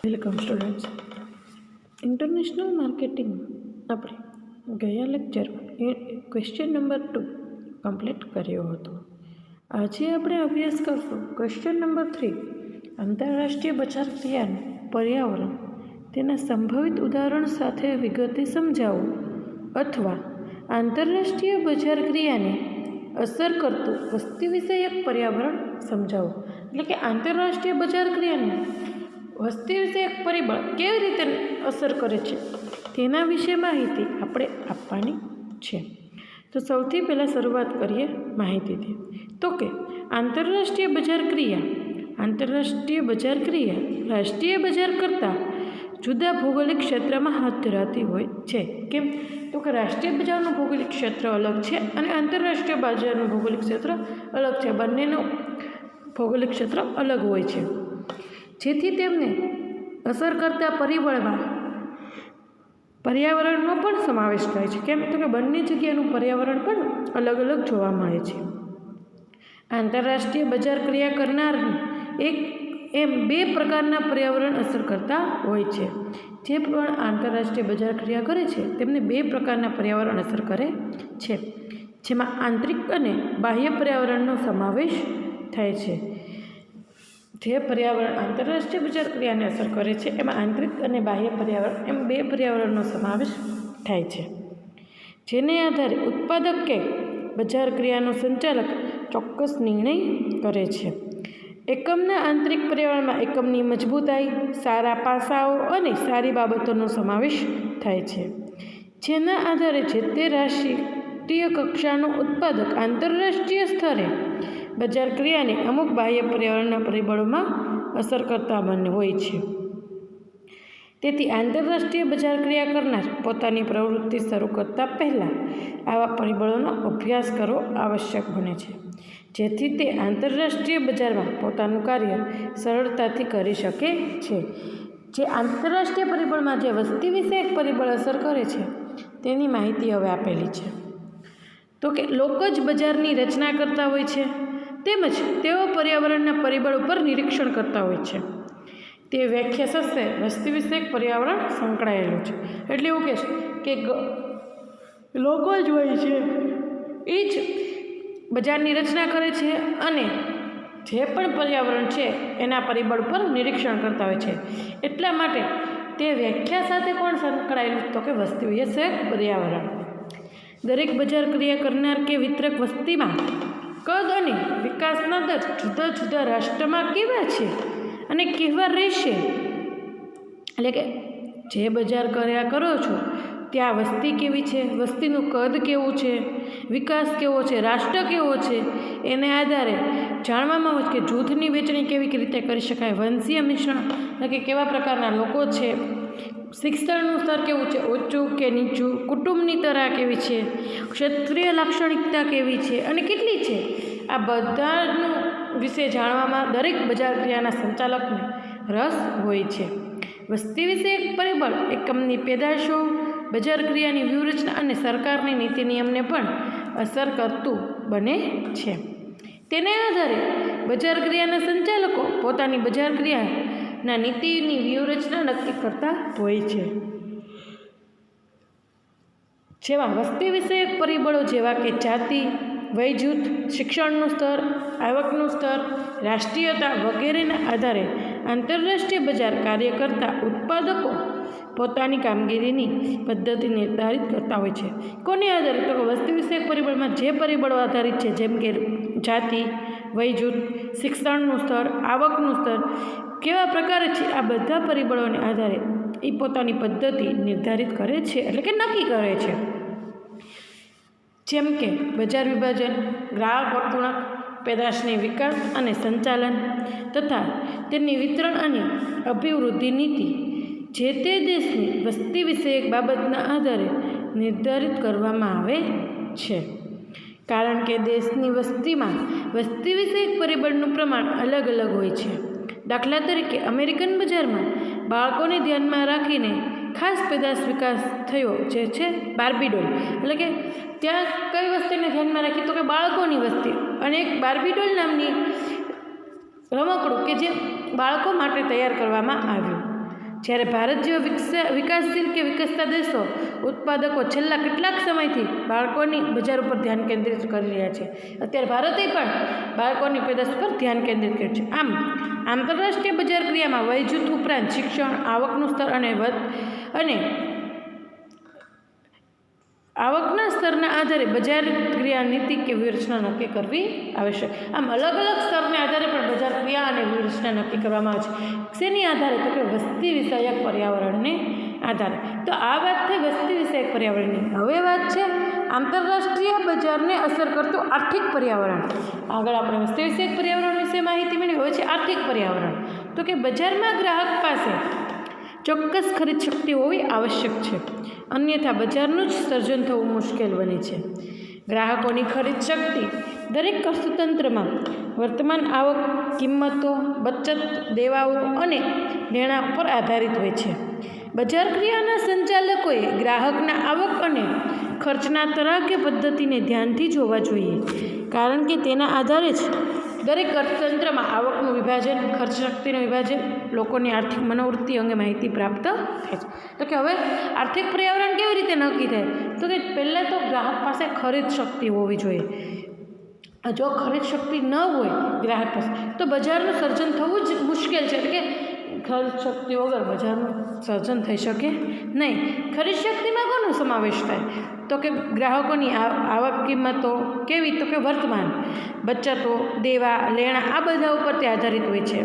Welcome students. International marketing આપણે ગયા લેક્ચરમાં ક્વેશ્ચન નંબર 2 કમ્પ્લીટ કર્યો હતો. આજે આપણે અભ્યાસ કરશું ક્વેશ્ચન નંબર 3. આંતરરાષ્ટ્રીય બજાર ક્રિયાનું પર્યાવરણ તેના સંભવિત ઉદાહરણ સાથે વિગતે સમજાવો, અથવા આંતરરાષ્ટ્રીય બજાર ક્રિયાને અસર કરતું વસ્તી વિષયક પર્યાવરણ સમજાવો. એટલે કે આંતરરાષ્ટ્રીય બજાર ક્રિયાને વસ્તી વિષયક પરિબળ કેવી રીતે અસર કરે છે તેના વિશે માહિતી આપણે આપવાની છે. તો સૌથી પહેલાં શરૂઆત કરીએ માહિતીથી. તો કે આંતરરાષ્ટ્રીય બજાર ક્રિયા રાષ્ટ્રીય બજાર કરતાં જુદા ભૌગોલિક ક્ષેત્રમાં હાથ ધરાતી હોય છે. કેમ? તો કે રાષ્ટ્રીય બજારનું ભૌગોલિક ક્ષેત્ર અલગ છે અને આંતરરાષ્ટ્રીય બજારનું ભૌગોલિક ક્ષેત્ર અલગ છે. બંનેનું ભૌગોલિક ક્ષેત્ર અલગ હોય છે, જેથી તેમને અસર કરતા પરિબળમાં પર્યાવરણનો પણ સમાવેશ થાય છે. કેમ? તો કે બંને જગ્યાનું પર્યાવરણ પણ અલગ અલગ જોવા મળે છે. આંતરરાષ્ટ્રીય બજાર ક્રિયા કરનારને બે પ્રકારના પર્યાવરણ અસર કરતા હોય છે. જે પણ આંતરરાષ્ટ્રીય બજાર ક્રિયા કરે છે તેમને બે પ્રકારના પર્યાવરણ અસર કરે છે, જેમાં આંતરિક અને બાહ્ય પર્યાવરણનો સમાવેશ થાય છે. જે પર્યાવરણ આંતરરાષ્ટ્રીય બજાર ક્રિયાને અસર કરે છે એમાં આંતરિક અને બાહ્ય પર્યાવરણ એમ બે પર્યાવરણનો સમાવેશ થાય છે, જેને આધારે ઉત્પાદક કે બજાર ક્રિયાનો સંચાલક ચોક્કસ નિર્ણય કરે છે. એકમના આંતરિક પર્યાવરણમાં એકમની મજબૂતાઈ, સારા પાસાઓ અને સારી બાબતોનો સમાવેશ થાય છે, જેના આધારે જે તે રાષ્ટ્રીય કક્ષાનો ઉત્પાદક આંતરરાષ્ટ્રીય સ્તરે બજાર ક્રિયાને અમુક બાહ્ય પર્યાવરણના પરિબળોમાં અસર કરતા હોય છે. તેથી આંતરરાષ્ટ્રીય બજાર ક્રિયા કરનાર પોતાની પ્રવૃત્તિ શરૂ કરતાં પહેલાં આવા પરિબળોનો અભ્યાસ કરવો આવશ્યક બને છે, જેથી તે આંતરરાષ્ટ્રીય બજારમાં પોતાનું કાર્ય સરળતાથી કરી શકે છે. જે આંતરરાષ્ટ્રીય પરિબળમાં જે વસ્તી વિષયક પરિબળ અસર કરે છે તેની માહિતી હવે આપેલી છે. તો કે લોકો જ બજારની રચના કરતા હોય છે, તેમજ તેઓ પર્યાવરણના પરિબળ ઉપર નિરીક્ષણ કરતા હોય છે. તે વ્યાખ્યા સાથે વસ્તી વિષયક પર્યાવરણ સંકળાયેલું છે. એટલે એવું કહે છે કે લોકો જ હોય છે એ જ બજારની રચના કરે છે અને જે પણ પર્યાવરણ છે એના પરિબળ પર નિરીક્ષણ કરતા હોય છે. એટલા માટે તે વ્યાખ્યા સાથે કોણ સંકળાયેલું? તો કે વસ્તી વિષયક પર્યાવરણ. દરેક બજાર ક્રિયા કરનાર કે વિતરક વસ્તીમાં કદ અને વિકાસના દર જુદા જુદા રાષ્ટ્રમાં કેવા છે અને કેવા રહેશે. એટલે કે જે બજાર કર્યા કરો છો ત્યાં વસ્તી કેવી છે, વસ્તીનું કદ કેવું છે, વિકાસ કેવો છે, રાષ્ટ્ર કેવો છે, એને આધારે જાણવામાં આવે કે જૂથની વહેંચણી કેવી રીતે કરી શકાય, વંશીય મિશ્રણ એટલે કે કેવા પ્રકારના લોકો છે, શિક્ષણનું સ્તર કેવું છે, ઊંચું કે નીચું, કુટુંબની તરાહ કેવી છે, ક્ષેત્રીય લાક્ષણિકતા કેવી છે અને કેટલી છે. આ બધાનું વિશે જાણવામાં દરેક બજાર ક્રિયાના સંચાલકને રસ હોય છે. વસ્તી વિષયક પરિબળ એકમની પેદાશો, બજાર ક્રિયાની વ્યૂહરચના અને સરકારની નીતિ નિયમને પણ અસર કરતું બને છે. તેને આધારે બજાર ક્રિયાના સંચાલકો પોતાની બજાર ક્રિયાના નીતિની વ્યૂહરચના નક્કી કરતા હોય છે, જેમાં વસ્તી વિષયક પરિબળો જેવા કે જાતિ, વય જૂથ, શિક્ષણનું સ્તર, આવકનું સ્તર, રાષ્ટ્રીયતા વગેરેના આધારે આંતરરાષ્ટ્રીય બજાર કાર્ય કરતા ઉત્પાદકો પોતાની કામગીરીની પદ્ધતિ નિર્ધારિત કરતા હોય છે. કોને આધારિત? તો વસ્તી વિષયક પરિબળમાં જે પરિબળો આધારિત છે, જેમ કે જાતિ, વય જૂથ, શિક્ષણનું સ્તર, આવકનું સ્તર કેવા પ્રકારે છે, આ બધા પરિબળોને આધારે એ પોતાની પદ્ધતિ નિર્ધારિત કરે છે, એટલે કે નક્કી કરે છે. જેમ કે બજાર વિભાજન, ગ્રાહક વર્તણૂક, પેદાશની વિકાસ અને સંચાલન તથા તેની વિતરણ અને અભિવૃદ્ધિ નીતિ જે તે દેશની વસ્તી વિષયક બાબતના આધારે નિર્ધારિત કરવામાં આવે છે. કારણ કે દેશની વસ્તીમાં વસ્તી વિષયક પરિબળનું પ્રમાણ અલગ અલગ હોય છે. દાખલા તરીકે અમેરિકન બજારમાં બાળકોને ધ્યાનમાં રાખીને ખાસ પેદાશ વિકાસ થયો જે છે બાર્બી ડોલ. એટલે કે ત્યાં કઈ વસ્તીને ધ્યાનમાં રાખી? તો કે બાળકોની વસ્તી, અને એક બાર્બી ડોલ નામની રમકડું કે જે બાળકો માટે તૈયાર કરવામાં આવ્યું. જ્યારે ભારત જેવા વિકાસશીલ કે વિકસતા દેશો ઉત્પાદકો છેલ્લા કેટલાક સમયથી બાળકોની બજાર ઉપર ધ્યાન કેન્દ્રિત કરી રહ્યા છે. અત્યારે ભારતે પણ બાળકોની પેદાશ પર ધ્યાન કેન્દ્રિત કર્યું છે. આમ આંતરરાષ્ટ્રીય બજાર ક્રિયામાં વય જૂથ ઉપરાંત શિક્ષણ, આવકનું સ્તર અને આવકના સ્તરના આધારે બજાર ક્રિયા નીતિ કે વ્યૂહરચના નક્કી કરવી આવશ્યક. આમ અલગ અલગ સ્તરને આધારે પણ બજાર ક્રિયા અને વ્યૂહરચના નક્કી કરવામાં આવે છે. શેની આધારે? તો કે વસ્તી વિષયક પર્યાવરણને આધારે. તો આ વાત થઈ વસ્તી વિષયક પર્યાવરણની. હવે વાત છે આંતરરાષ્ટ્રીય બજારને અસર કરતું આર્થિક પર્યાવરણ. આગળ આપણે વસ્તી વિષયક પર્યાવરણ વિશે માહિતી મેળવી. હવે છે આર્થિક પર્યાવરણ. તો કે બજારમાં ગ્રાહક પાસે ચોક્કસ ખરીદ શક્તિ હોવી આવશ્યક છે, અન્યથા બજારનું જ સર્જન થવું મુશ્કેલ બને છે. ગ્રાહકોની ખરીદ શક્તિ દરેક અર્થતંત્રમાં વર્તમાન આવક, કિંમતો, બચત, દેવાઓ અને દેણા પર આધારિત હોય છે. બજાર ક્રિયાના સંચાલકોએ ગ્રાહકના આવક અને ખર્ચના તરાકે પદ્ધતિને ધ્યાનથી જોવા જોઈએ, કારણ કે તેના આધારે જ દરેક અર્થતંત્રમાં આવકનું વિભાજન, ખર્ચ શક્તિનું વિભાજન, લોકોની આર્થિક મનોવૃત્તિ અંગે માહિતી પ્રાપ્ત થાય છે. તો કે હવે આર્થિક પર્યાવરણ કેવી રીતે નક્કી થાય? તો કે પહેલાં તો ગ્રાહક પાસે ખરીદ શક્તિ હોવી જોઈએ. જો ખરીદ શક્તિ ન હોય ગ્રાહક પાસે તો બજારનું સર્જન થવું જ મુશ્કેલ છે. એટલે કે ખરીદ શક્તિ વગર બજારનું સર્જન થઈ શકે નહીં. ખરીદ શક્તિમાં કોનો સમાવેશ થાય? તો કે ગ્રાહકોની આવક, કિંમતો કેવી? તો કે વર્તમાન, બચતો, દેવા, લેણા આ બધા ઉપર તે આધારિત હોય છે.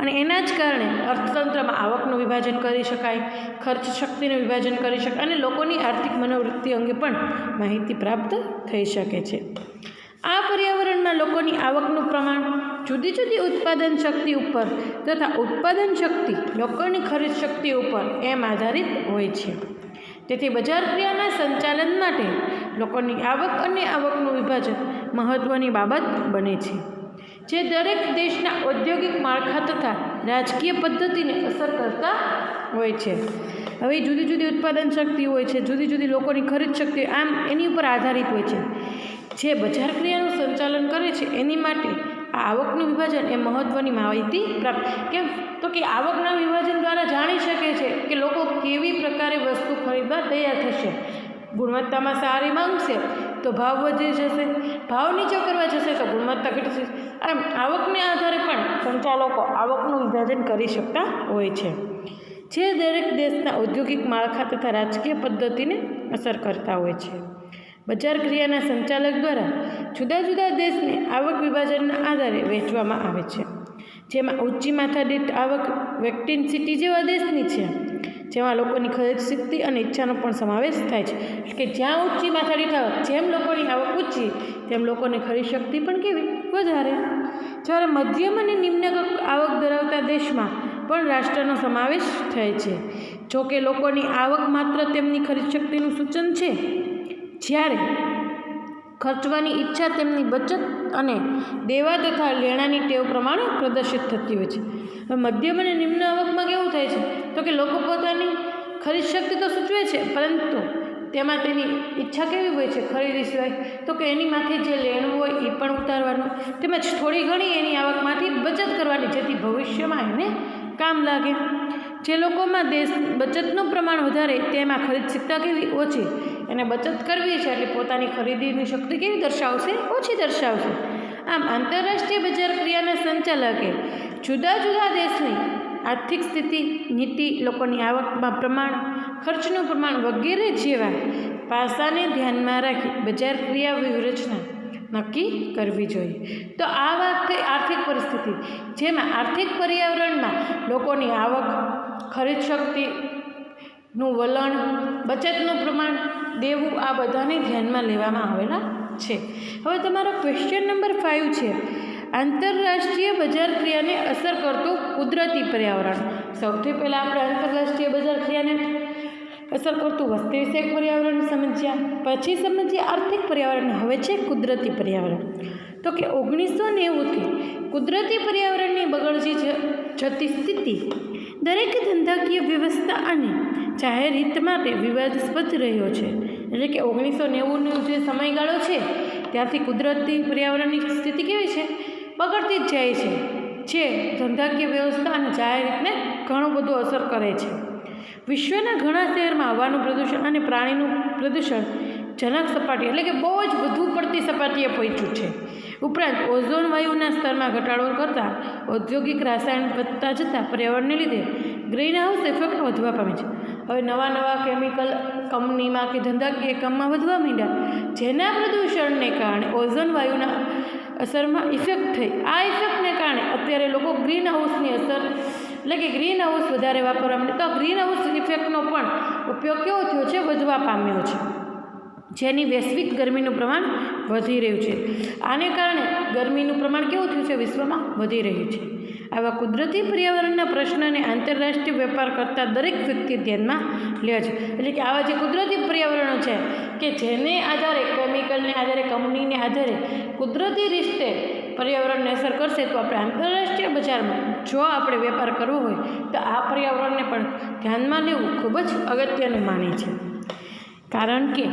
અને એના જ કારણે અર્થતંત્રમાં આવકનું વિભાજન કરી શકાય, ખર્ચ શક્તિનું વિભાજન કરી શકાય અને લોકોની આર્થિક મનોવૃત્તિ અંગે પણ માહિતી પ્રાપ્ત થઈ શકે છે. આ પર્યાવરણમાં લોકોની આવકનું પ્રમાણ જુદી જુદી ઉત્પાદન શક્તિ ઉપર તથા ઉત્પાદન શક્તિ લોકોની ખરીદ શક્તિ ઉપર એમ આધારિત હોય છે. તેથી બજાર ક્રિયાના સંચાલન માટે લોકોની આવક અને આવકનું વિભાજન મહત્ત્વની બાબત બને છે, જે દરેક દેશના ઔદ્યોગિક માળખા તથા રાજકીય પદ્ધતિને અસર કરતા હોય છે. હવે જુદી જુદી ઉત્પાદન શક્તિ હોય છે, જુદી જુદી લોકોની ખરીદ શક્તિ, આમ એની ઉપર આધારિત હોય છે. જે બજાર ક્રિયાનું સંચાલન કરે છે એની માટે આ આવકનું વિભાજન એ મહત્ત્વની માહિતી પ્રાપ્ત. કેમ? તો કે આવકના વિભાજન દ્વારા જાણી શકે છે કે લોકો કેવી પ્રકારે વસ્તુ ખરીદવા તૈયાર થશે. ગુણવત્તામાં સારી માંગશે તો ભાવ વધી જશે, ભાવ નીચો કરવા જશે તો ગુણવત્તા ઘટશે. આમ આવકને આધારે પણ સંચાલકો આવકનું વિભાજન કરી શકતા હોય છે, જે દરેક દેશના ઔદ્યોગિક માળખા તથા રાજકીય પદ્ધતિને અસર કરતા હોય છે. બજાર ક્રિયાના સંચાલક દ્વારા જુદા જુદા દેશને આવક વિભાજનના આધારે વહેંચવામાં આવે છે, જેમાં ઊંચી માથાદીઠ આવક વેક્ટિન સિટી જેવા દેશની છે, જેમાં લોકોની ખરીદ શક્તિ અને ઈચ્છાનો પણ સમાવેશ થાય છે. કે જ્યાં ઊંચી માથાદીઠ આવક, જેમ લોકોની આવક ઊંચી તેમ લોકોની ખરીદ શક્તિ પણ કેવી? વધારે. જ્યારે મધ્યમ અને નિમ્ન આવક ધરાવતા દેશમાં પણ રાષ્ટ્રનો સમાવેશ થાય છે. જો કે લોકોની આવક માત્ર તેમની ખરીદ શક્તિનું સૂચન છે, જ્યારે ખર્ચવાની ઈચ્છા તેમની બચત અને દેવા તથા લેણાની ટેવ પ્રમાણે પ્રદર્શિત થતી હોય છે. હવે મધ્યમ અને નિમ્ન આવકમાં કેવું થાય છે? તો કે લોકો પોતાની ખરીદ શક્તિ તો સૂચવે છે, પરંતુ તેમાં તેની ઈચ્છા કેવી હોય છે ખરીદી સિવાય? તો કે એની માથે જે લેણું હોય એ પણ ઉતારવાનું, તેમજ થોડી ઘણી એની આવકમાંથી બચત કરવાની, જેથી ભવિષ્યમાં એને કામ લાગે. જે લોકોમાં બચતનું પ્રમાણ વધારે તેમાં ખરીદ શક્તિ કેવી? ઓછી. એને બચત કરવી છે એટલે પોતાની ખરીદીની શક્તિ કેવી દર્શાવશે? ઓછી દર્શાવશે. આમ આંતરરાષ્ટ્રીય બજાર ક્રિયાના સંચાલકે જુદા જુદા દેશની આર્થિક સ્થિતિ, નીતિ, લોકોની આવકમાં પ્રમાણ, ખર્ચનું પ્રમાણ વગેરે જેવા પાસાને ધ્યાનમાં રાખી બજાર ક્રિયા વ્યૂહરચના નક્કી કરવી જોઈએ. તો આ વાત થઈ આર્થિક પરિસ્થિતિ, જેમાં આર્થિક પર્યાવરણમાં લોકોની આવક, ખરીદ શક્તિનું વલણ, બચતનું પ્રમાણ, દેવું આ બધાને ધ્યાનમાં લેવામાં આવેલા છે. હવે તમારો ક્વેશ્ચન નંબર 5 છે, આંતરરાષ્ટ્રીય બજાર ક્રિયાને અસર કરતું કુદરતી પર્યાવરણ. સૌથી પહેલાં આપણે આંતરરાષ્ટ્રીય બજાર ક્રિયાને અસર કરતું વસ્તી વિષયક પર્યાવરણ સમજ્યા, પછી સમજ્યા આર્થિક પર્યાવરણ. હવે છે કુદરતી પર્યાવરણ. તો કે 1990થી કુદરતી પર્યાવરણની બગડતી જતી સ્થિતિ દરેક ધંધાકીય વ્યવસ્થા અને જાહેર હિત માટે વિવાદાસ્પદ રહ્યો છે. એટલે કે 1990નો જે સમયગાળો છે ત્યારથી કુદરતી પર્યાવરણની સ્થિતિ કેવી છે? બગડતી જ જાય છે, જે ધંધાકીય વ્યવસ્થા અને જાહેર હિતને ઘણું બધું અસર કરે છે. વિશ્વના ઘણા શહેરમાં હવાનું પ્રદૂષણ અને પાણીનું પ્રદૂષણ જનક સપાટી એટલે કે બહુ જ વધુ પડતી સપાટીએ પહોંચ્યું છે. ઉપરાંત ઓઝોન વાયુના સ્તરમાં ઘટાડો કરતાં ઔદ્યોગિક રાસાયણ વધતા જતાં પર્યાવરણને લીધે ગ્રીન હાઉસ ઇફેક્ટ વધવા પામે છે. હવે નવા કેમિકલ કંપનીમાં કે ધંધાકીય એકમમાં વધવા માંડ્યા, જેના પ્રદૂષણને કારણે ઓઝોન વાયુના અસરમાં ઇફેક્ટ થઈ. આ ઇફેક્ટને કારણે અત્યારે લોકો ગ્રીન હાઉસની અસર એટલે કે ગ્રીન હાઉસ વધારે વાપરવા માંડે. તો ગ્રીન હાઉસ ઇફેક્ટનો પણ ઉપયોગ કેવો થયો છે? વધવા પામ્યો છે, જેની વૈશ્વિક ગરમીનું પ્રમાણ વધી રહ્યું છે. આને કારણે ગરમીનું પ્રમાણ કેવું થયું છે? વિશ્વમાં વધી રહ્યું છે. આવા કુદરતી પર્યાવરણના પ્રશ્નને આંતરરાષ્ટ્રીય વેપાર કરતા દરેક વ્યક્તિ ધ્યાનમાં લે છે. એટલે કે આવા જે કુદરતી પર્યાવરણો છે કે જેને આધારે કેમિકલને આધારે કંપનીને આધારે કુદરતી રીતે પર્યાવરણને અસર કરશે, તો આપણે આંતરરાષ્ટ્રીય બજારમાં જો આપણે વેપાર કરવો હોય તો આ પર્યાવરણને પણ ધ્યાનમાં લેવું ખૂબ જ અગત્યનું માને છે. કારણ કે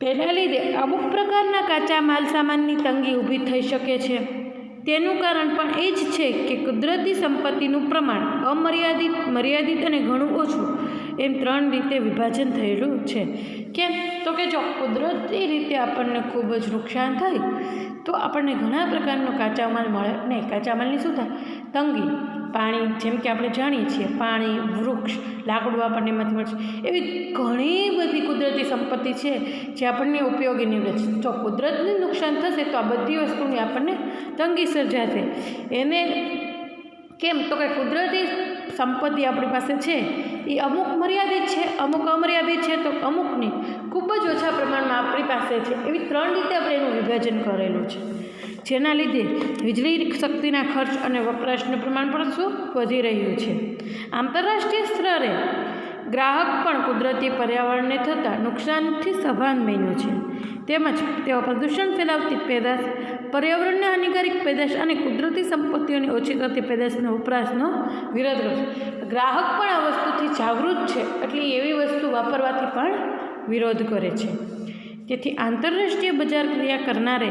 તેના લીધે અમુક પ્રકારના કાચા માલ સામાનની તંગી ઊભી થઈ શકે છે. તેનું કારણ પણ એ જ છે કે કુદરતી સંપત્તિનું પ્રમાણ અમર્યાદિત, મર્યાદિત અને ઘણું ઓછું એમ 3 રીતે વિભાજન થયેલું છે. કેમ? તો કે જો કુદરતી રીતે આપણને ખૂબ જ નુકસાન થાય તો આપણને ઘણા પ્રકારનો કાચા માલ મળે નહીં. કાચા માલની શું થાય? તંગી. પાણી, જેમ કે આપણે જાણીએ છીએ, પાણી, વૃક્ષ, લાકડું આપણને એમાંથી મળશે. એવી ઘણી બધી કુદરતી સંપત્તિ છે જે આપણને ઉપયોગી નીવડે છે. જો કુદરતને નુકસાન થશે તો આ બધી વસ્તુની આપણને તંગી સર્જાશે. એને કેમ? તો કે કુદરતી સંપત્તિ આપણી પાસે છે એ અમુક મર્યાદિત છે, અમુક અમર્યાદિત છે, તો અમુકની ખૂબ જ ઓછા પ્રમાણમાં આપણી પાસે છે. એવી 3 રીતે આપણે એનું વિભાજન કરેલું છે, જેના લીધે વીજળી શક્તિના ખર્ચ અને વપરાશનું પ્રમાણ પણ શું વધી રહ્યું છે. આંતરરાષ્ટ્રીય સ્તરે ગ્રાહક પણ કુદરતી પર્યાવરણને થતાં નુકસાનથી સભાન બન્યો છે. તેમજ તેઓ પ્રદૂષણ ફેલાવતી પેદાશ, પર્યાવરણને હાનિકારક પેદાશ અને કુદરતી સંપત્તિઓની ઓછી કરતી પેદાશનો વપરાશનો વિરોધ કરે છે. ગ્રાહક પણ આ વસ્તુથી જાગૃત છે, એટલે એવી વસ્તુ વાપરવાથી પણ વિરોધ કરે છે. તેથી આંતરરાષ્ટ્રીય બજાર ક્રિયા કરનારે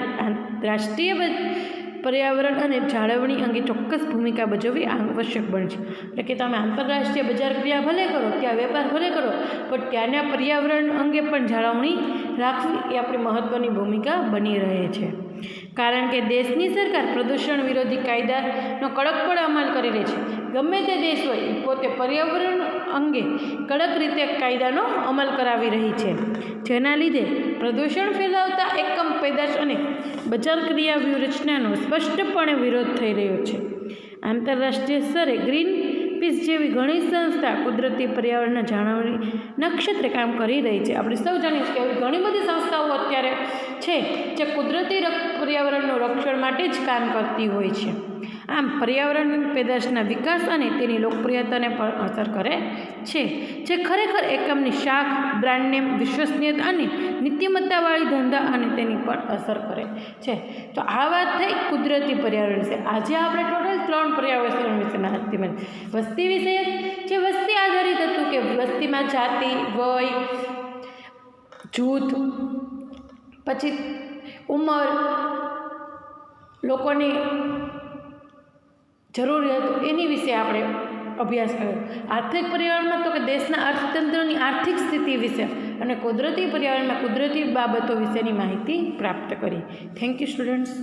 રાષ્ટ્રીય પર્યાવરણ અને જાળવણી અંગે ચોક્કસ ભૂમિકા ભજવવી આવશ્યક બને છે. એટલે કે તમે આંતરરાષ્ટ્રીય બજાર ક્રિયા ભલે કરો, ત્યાં વેપાર ભલે કરો, પણ ત્યાંના પર્યાવરણ અંગે પણ જાળવણી રાખવી એ આપણી મહત્ત્વની ભૂમિકા બની રહે છે. કારણ કે દેશની સરકાર પ્રદૂષણ વિરોધી કાયદાનો કડકપણે અમલ કરી રહી છે. ગમે તે દેશ હોય એ પોતે પર્યાવરણ અંગે કડક રીતે કાયદાનો અમલ કરાવી રહી છે, જેના લીધે પ્રદૂષણ ફેલાવતા એકમ, પેદાશ અને બજાર ક્રિયા વ્યૂહરચનાનો સ્પષ્ટપણે વિરોધ થઈ રહ્યો છે. આંતરરાષ્ટ્રીય સ્તરે ગ્રીન પીસ જેવી ઘણી સંસ્થા કુદરતી પર્યાવરણના જાળવણીના ક્ષેત્રે કામ કરી રહી છે. આપણે સૌ જાણીએ છીએ કે ઘણી બધી સંસ્થાઓ અત્યારે છે જે કુદરતી પર્યાવરણનું રક્ષણ માટે જ કામ કરતી હોય છે. આમ પર્યાવરણ પેદાશના વિકાસ અને તેની લોકપ્રિયતાને પણ અસર કરે છે, જે ખરેખર એકમની શાખ, બ્રાન્ડ નેમ, વિશ્વસનીયતા અને નીતિમત્તાવાળી ધંધા અને તેની પણ અસર કરે છે. તો આ વાત થઈ કુદરતી પર્યાવરણ વિશે. આજે આપણે ટોટલ 3 પર્યાવરણ વિશે માહિતી મળી. વસ્તી વિશે જે વસ્તી આધારિત હતું કે વસ્તીમાં જાતિ, વય, જૂથ, પછી ઉંમર, લોકોની જરૂરિયાતો, એની વિશે આપણે અભ્યાસ કર્યો. આર્થિક પર્યાવરણમાં તો કે દેશના અર્થતંત્રની આર્થિક સ્થિતિ વિશે અને કુદરતી પર્યાવરણમાં કુદરતી બાબતો વિશેની માહિતી પ્રાપ્ત કરી. Thank you students.